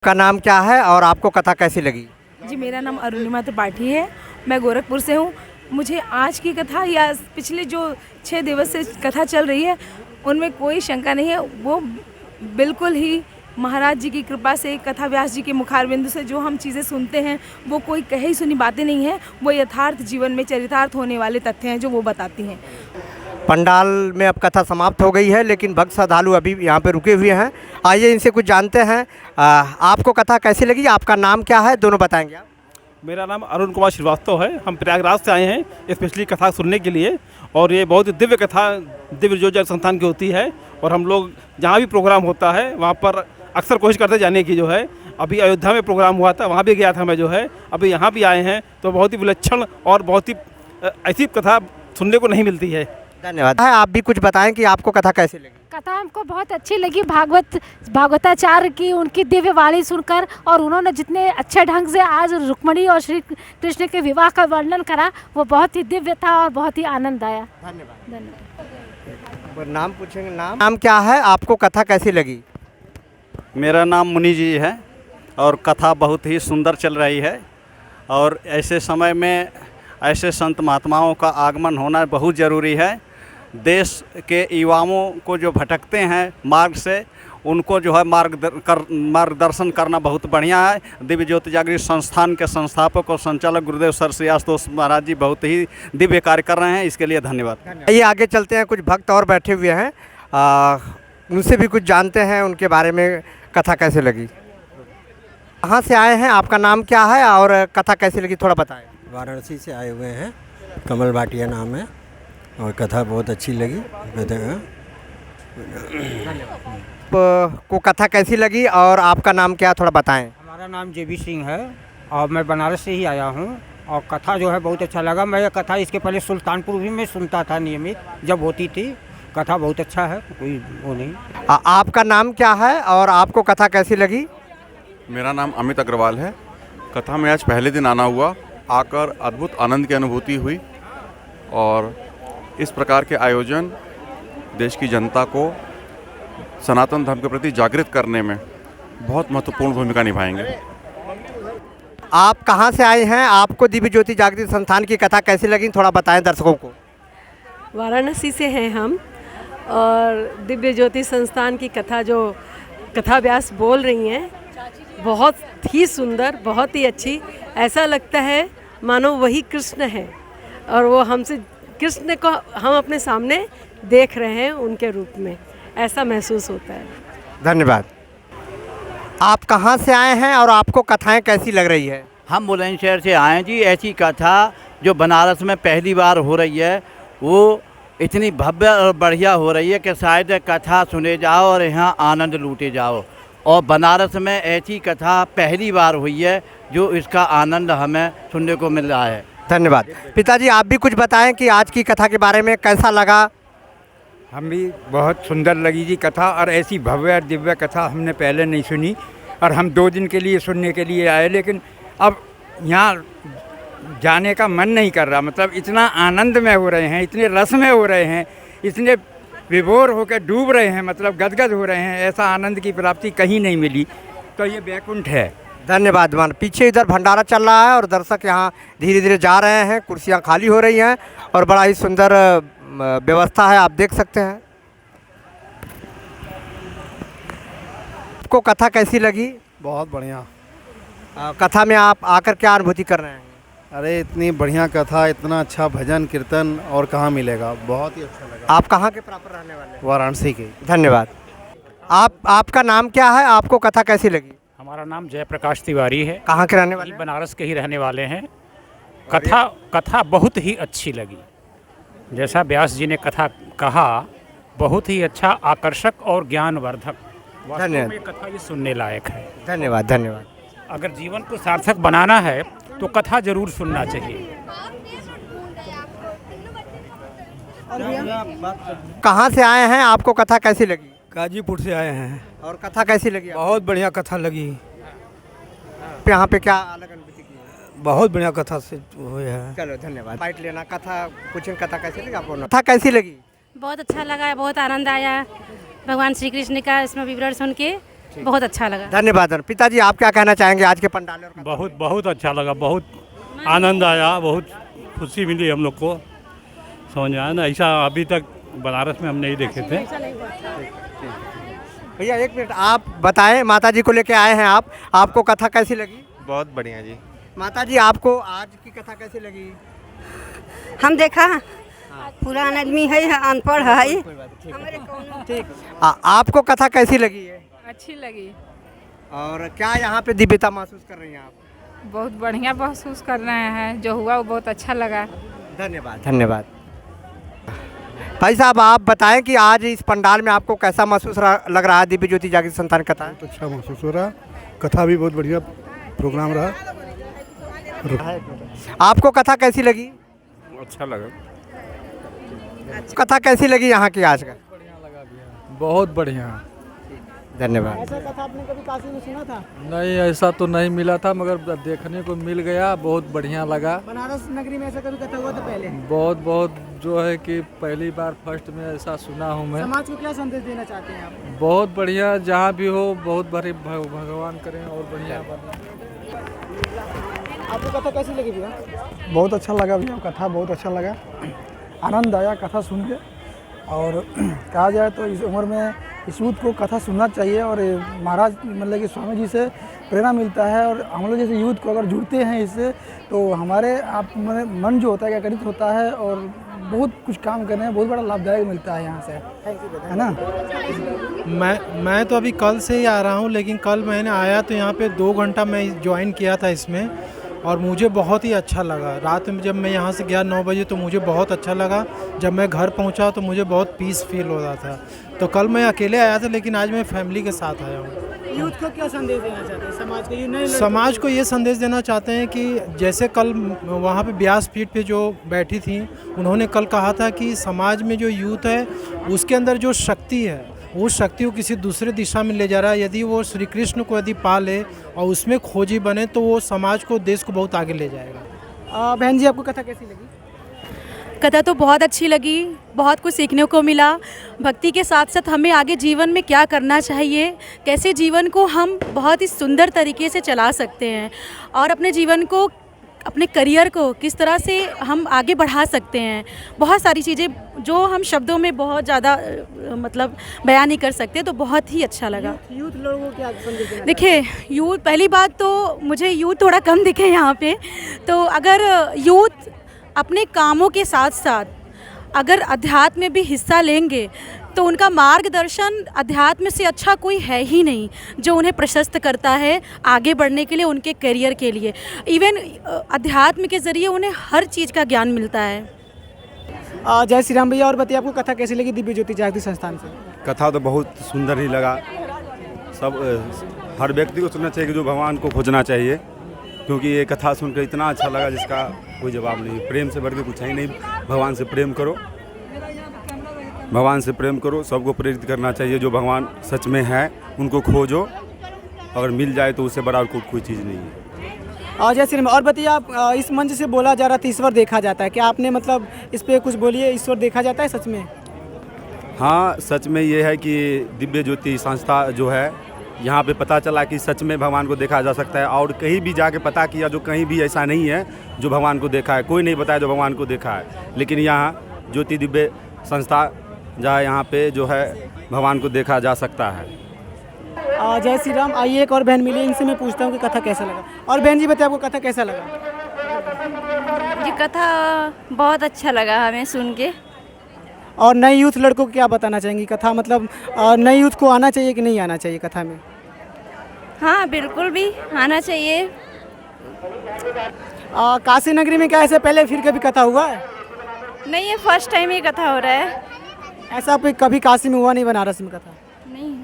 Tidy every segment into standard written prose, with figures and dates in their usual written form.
का नाम क्या है और आपको कथा कैसी लगी? जी, मेरा नाम अरुणिमा त्रिपाठी है। मैं गोरखपुर से हूँ। मुझे आज की कथा या पिछले जो 6 दिवस से कथा चल रही है उनमें कोई शंका नहीं है। वो बिल्कुल ही महाराज जी की कृपा से, कथा व्यास जी के मुखारबिंद से जो हम चीज़ें सुनते हैं वो कोई कही सुनी बातें नहीं हैं। वो यथार्थ जीवन में चरितार्थ होने वाले तथ्य हैं जो वो बताती हैं। पंडाल में अब कथा समाप्त हो गई है, लेकिन भक्त श्रद्धालु अभी यहाँ पे रुके हुए हैं। आइए इनसे कुछ जानते हैं। आपको कथा कैसी लगी? आपका नाम क्या है? दोनों बताएंगे आप। मेरा नाम अरुण कुमार श्रीवास्तव है। हम प्रयागराज से आए हैं स्पेशली कथा सुनने के लिए, और ये बहुत ही दिव्य कथा दिव्य जो जग संस्थान की होती है। और हम लोग जहाँ भी प्रोग्राम होता है वहाँ पर अक्सर कोशिश करते जाने की। जो है अभी अयोध्या में प्रोग्राम हुआ था, वहाँ भी गया था मैं। जो है अभी यहाँ भी आए हैं तो बहुत ही विलक्षण और बहुत ही ऐसी कथा सुनने को नहीं मिलती है। धन्यवाद। आप भी कुछ बताएं कि आपको कथा कैसी लगी? कथा हमको बहुत अच्छी लगी। भागवताचार्य की उनकी दिव्य वाणी सुनकर, और उन्होंने जितने अच्छे ढंग से आज रुक्मिणी और श्री कृष्ण के विवाह का वर्णन करा वो बहुत ही दिव्य था और बहुत ही आनंद आया। धन्यवाद। नाम पूछेंगे। नाम क्या है? आपको कथा कैसी लगी? मेरा नाम मुनि जी है और कथा बहुत ही सुंदर चल रही है। और ऐसे समय में ऐसे संत महात्माओं का आगमन होना बहुत ज़रूरी है। देश के युवाओं को जो भटकते हैं मार्ग से, उनको जो है मार्गदर्शन करना बहुत बढ़िया है। दिव्य ज्योति जागृत संस्थान के संस्थापक और संचालक गुरुदेव सर श्री आशुतोष महाराज जी बहुत ही दिव्य कार्य कर रहे हैं, इसके लिए धन्यवाद। ये आगे चलते हैं, कुछ भक्त और बैठे हुए हैं, उनसे भी कुछ जानते हैं उनके बारे में। कथा कैसे लगी? कहाँ से आए हैं? आपका नाम क्या है और कथा कैसी लगी, थोड़ा बताएं। वाराणसी से आए हुए हैं, कमल भाटिया नाम है, और कथा बहुत अच्छी लगी। को कथा कैसी लगी और आपका नाम क्या, थोड़ा बताएं। हमारा नाम जेबी सिंह है और मैं बनारस से ही आया हूँ। और कथा जो है बहुत अच्छा लगा। मैं ये कथा इसके पहले सुल्तानपुर भी में सुनता था नियमित जब होती थी। कथा बहुत अच्छा है, कोई वो नहीं। आपका नाम क्या है और आपको कथा कैसी लगी? मेरा नाम अमित अग्रवाल है। कथा में आज पहले दिन आना हुआ, आकर अद्भुत आनंद की अनुभूति हुई। और इस प्रकार के आयोजन देश की जनता को सनातन धर्म के प्रति जागृत करने में बहुत महत्वपूर्ण भूमिका निभाएंगे। आप कहाँ से आए हैं? आपको दिव्य ज्योति जागृत संस्थान की कथा कैसी लगी, थोड़ा बताएं दर्शकों को। वाराणसी से हैं हम, और दिव्य ज्योति संस्थान की कथा जो कथा व्यास बोल रही हैं बहुत ही सुंदर, बहुत ही अच्छी। ऐसा लगता है मानो वही कृष्ण है और वो हमसे कृष्ण को हम अपने सामने देख रहे हैं उनके रूप में, ऐसा महसूस होता है। धन्यवाद। आप कहाँ से आए हैं और आपको कथाएं कैसी लग रही है? हम बुलंदशहर से आए जी। ऐसी कथा जो बनारस में पहली बार हो रही है वो इतनी भव्य और बढ़िया हो रही है कि शायद कथा सुने जाओ और यहाँ आनंद लूटे जाओ। और बनारस में ऐसी कथा पहली बार हुई है जो इसका आनंद हमें सुनने को मिल रहा है। धन्यवाद। पिताजी आप भी कुछ बताएं कि आज की कथा के बारे में कैसा लगा? हम भी बहुत सुंदर लगी जी कथा, और ऐसी भव्य और दिव्य कथा हमने पहले नहीं सुनी। और हम 2 दिन के लिए सुनने के लिए आए, लेकिन अब यहाँ जाने का मन नहीं कर रहा। मतलब इतना आनंद में हो रहे हैं, इतने रस में हो रहे हैं, इतने विभोर होकर डूब रहे हैं, मतलब गदगद हो रहे हैं। ऐसा आनंद की प्राप्ति कहीं नहीं मिली, तो ये बैकुंठ है। धन्यवाद। मान पीछे इधर भंडारा चल रहा है और दर्शक यहाँ धीरे धीरे जा रहे हैं, कुर्सियाँ खाली हो रही हैं और बड़ा ही सुंदर व्यवस्था है, आप देख सकते हैं। आपको कथा कैसी लगी? बहुत बढ़िया। कथा में आप आकर क्या अनुभूति कर रहे हैं? अरे इतनी बढ़िया कथा, इतना अच्छा भजन कीर्तन और कहाँ मिलेगा, बहुत ही अच्छा लगा। आप कहाँ के प्रॉपर रहने वाले हैं? वाराणसी के। धन्यवाद। आपका नाम क्या है? आपको कथा कैसी लगी? हमारा नाम जयप्रकाश तिवारी है। कहाँ के रहने वाले? बनारस के ही रहने वाले हैं। कथा बहुत ही अच्छी लगी। जैसा व्यास जी ने कथा कहा, बहुत ही अच्छा, आकर्षक और ज्ञानवर्धक। वास्तव में कथा ये सुनने लायक है। धन्यवाद। धन्यवाद। अगर जीवन को सार्थक बनाना है तो कथा जरूर सुनना चाहिए। कहाँ से आए हैं? आपको कथा कैसी लगी? गाजीपुर से आए हैं। और कथा कैसी लगी? बहुत बढ़िया कथा लगी। यहाँ पे क्या अलग अनुभूति की? बहुत बढ़िया कथा से हुई है। चलो धन्यवाद। बाइट लेना। कथा कुछ कथा कैसी लगी आपको? कथा कैसी लगी? बहुत अच्छा लगा, बहुत आनंद आया। भगवान श्री कृष्ण का इसमें विवरण सुन के बहुत अच्छा लगा। धन्यवाद। पिताजी आप क्या कहना चाहेंगे आज के पंडाल और बहुत बहुत अच्छा लगा, बहुत आनंद आया, बहुत खुशी मिली हम लोग को, समझ में आया ना, ऐसा अभी तक बनारस में हम नहीं देखे थे। भैया एक मिनट, आप बताएं, माता जी को लेके आए हैं आप, आपको कथा कैसी लगी? बहुत बढ़िया जी। माता जी आपको आज की कथा कैसी लगी? हम देखा पुरान आदमी है, अनपढ़ है। ठीक, आपको कथा कैसी लगी है? अच्छी लगी। और क्या यहाँ पे दिव्यता महसूस कर रही हैं आप? बहुत बढ़िया महसूस कर रहे हैं, जो हुआ वो बहुत अच्छा लगा। धन्यवाद। धन्यवाद। भाई साहब आप बताएं कि आज इस पंडाल में आपको कैसा महसूस लग रहा है? दिव्य ज्योति जागृत संस्थान कथा बहुत अच्छा महसूस हो रहा, कथा भी बहुत बढ़िया प्रोग्राम रहा। आपको कथा कैसी लगी? अच्छा लगा। कथा कैसी लगी यहाँ की आज का? बहुत बढ़िया। धन्यवाद। ऐसा कथा आपने कभी काशी में सुना था? नहीं, ऐसा तो नहीं मिला था, मगर देखने को मिल गया, बहुत बढ़िया लगा। बनारस नगरी में ऐसा कभी कथा हुआ था पहले? बहुत जो है कि पहली बार फर्स्ट में ऐसा सुना हूँ मैं। समाज को क्या संदेश देना चाहते हैं आप? बहुत बढ़िया, जहाँ भी हो बहुत बड़ी भगवान करें और बढ़िया बने। आपको कथा कैसी लगी भैया? बहुत अच्छा लगा भैया, कथा बहुत अच्छा लगा, आनंद आया कथा सुन के। और कहा जाए तो इस उम्र में इस यूथ को कथा सुनना चाहिए, और महाराज मतलब कि स्वामी जी से प्रेरणा मिलता है। और हम लोग जैसे यूथ को अगर जुड़ते हैं इससे, तो हमारे आप मन जो होता है एकाग्रित होता है, और बहुत कुछ काम करने में बहुत बड़ा लाभदायक मिलता है यहाँ से, है ना। मैं तो अभी कल से ही आ रहा हूँ, लेकिन कल मैंने आया तो यहाँ पे 2 घंटा मैं ज्वाइन किया था इसमें, और मुझे बहुत ही अच्छा लगा। रात में जब मैं यहाँ से गया 9 बजे तो मुझे बहुत अच्छा लगा। जब मैं घर पहुँचा तो मुझे बहुत पीस फील हो रहा था। तो कल मैं अकेले आया था, लेकिन आज मैं फैमिली के साथ आया हूँ। यूथ को क्या संदेश देना चाहते हैं समाज को ये संदेश देना चाहते हैं कि जैसे कल वहाँ पे व्यासपीठ पे जो बैठी थी, उन्होंने कल कहा था कि समाज में जो यूथ है उसके अंदर जो शक्ति है, उस शक्ति को किसी दूसरे दिशा में ले जा रहा है। यदि वो श्री कृष्ण को यदि पा ले और उसमें खोजी बने, तो वो समाज को, देश को बहुत आगे ले जाएगा। बहन जी आपको कथा कैसी लगी? कथा तो बहुत अच्छी लगी, बहुत कुछ सीखने को मिला। भक्ति के साथ साथ हमें आगे जीवन में क्या करना चाहिए, कैसे जीवन को हम बहुत ही सुंदर तरीके से चला सकते हैं, और अपने जीवन को, अपने करियर को किस तरह से हम आगे बढ़ा सकते हैं। बहुत सारी चीज़ें जो हम शब्दों में बहुत ज़्यादा मतलब बयान नहीं कर सकते, तो बहुत ही अच्छा लगा। यूथ लोगों को क्या संदेश देना? देखिए, यूथ, पहली बात तो मुझे यूथ थोड़ा कम दिखे यहाँ पे, तो अगर यूथ अपने कामों के साथ साथ अगर अध्यात्म में भी हिस्सा लेंगे, तो उनका मार्गदर्शन अध्यात्म से अच्छा कोई है ही नहीं, जो उन्हें प्रशस्त करता है आगे बढ़ने के लिए, उनके करियर के लिए। इवन अध्यात्म के ज़रिए उन्हें हर चीज़ का ज्ञान मिलता है। जय श्री राम भैया, और बताइए आपको कथा कैसी लगी दिव्य ज्योति जागृत संस्थान से? कथा तो बहुत सुंदर ही लगा। सब हर व्यक्ति को सुनना चाहिए कि जो भगवान को खोजना चाहिए, क्योंकि ये कथा सुनकर इतना अच्छा लगा जिसका कोई जवाब नहीं। प्रेम से बढ़ के कुछ है ही नहीं। भगवान से प्रेम करो, भगवान से प्रेम करो। सबको प्रेरित करना चाहिए, जो भगवान सच में है उनको खोजो, अगर मिल जाए तो उससे बड़ा और कोई चीज़ नहीं है। जय श्री राम। और बताइए आप, इस मंच से बोला जा रहा था ईश्वर देखा जाता है, क्या आपने मतलब इस पर कुछ बोलिए, ईश्वर देखा जाता है सच में? हाँ, सच में ये है कि दिव्य ज्योति संस्था जो है, यहाँ पे पता चला कि सच में भगवान को देखा जा सकता है। और कहीं भी जाके पता किया, जो कहीं भी ऐसा नहीं है जो भगवान को देखा है, कोई नहीं बताया जो भगवान को देखा है। लेकिन यहाँ ज्योति दिव्य संस्था जहाँ, यहाँ पे जो है भगवान को देखा जा सकता है। जय श्री राम। आइए एक और बहन मिली, इनसे मैं पूछता हूँ कि कथा कैसा लगा। और बहन जी बताइए आपको कथा कैसा लगा? ये कथा बहुत अच्छा लगा हमें सुन के। और नए यूथ लड़कों को क्या बताना चाहेंगी? कथा मतलब नए यूथ को आना चाहिए कि नहीं आना चाहिए कथा में? हाँ, बिल्कुल भी आना चाहिए। काशी नगरी में क्या ऐसे पहले फिर कभी कथा हुआ है? नहीं, ये फर्स्ट टाइम ये कथा हो रहा है। ऐसा कभी काशी में हुआ नहीं, बनारस में कथा नहीं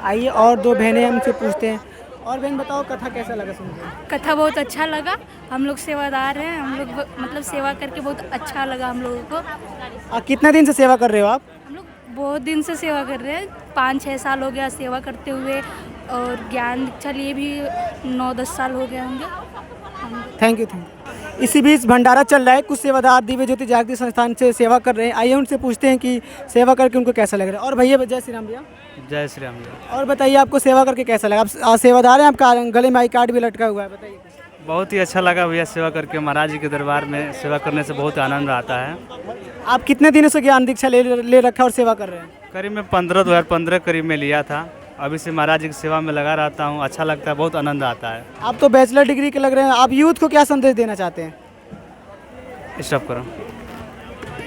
आइए और 2 बहनें हमसे पूछते हैं। और बहन बताओ कथा कैसा लगा सुनकर? कथा बहुत अच्छा लगा। हम लोग सेवादार हैं, हम लोग मतलब सेवा करके बहुत अच्छा लगा हम लोगों को। कितने दिन से सेवा कर रहे हो आप? हम लोग बहुत दिन से सेवा कर रहे हैं, 5-6 साल हो गया सेवा करते हुए, और ज्ञान दीक्षा लिए भी 9-10 साल हो गए होंगे। Thank you. इसी बीच भंडारा चल रहा है, कुछ सेवादार दिव्य ज्योति जागृति संस्थान से सेवा कर रहे हैं। आइए उनसे पूछते हैं कि सेवा करके उनको कैसा लग रहा है। और भैया जय श्री राम भैया। जय श्री राम जी। और बताइए आपको सेवा करके कैसा लगा? आप सेवादार हैं, आपका गले में आई कार्ड भी लटका हुआ है, बताइए। बहुत ही अच्छा लगा भैया सेवा करके, महाराज जी के दरबार में सेवा करने से बहुत आनंद आता है। आप कितने दिनों से ज्ञान दीक्षा ले रखा और सेवा कर रहे हैं? करीब में 2015 करीब में लिया था। अभी से महाराज जी की सेवा में लगा रहता हूँ, अच्छा लगता है, बहुत आनंद आता है। आप तो बैचलर डिग्री के लग रहे हैं, आप यूथ को क्या संदेश देना चाहते हैं? स्टॉप करो।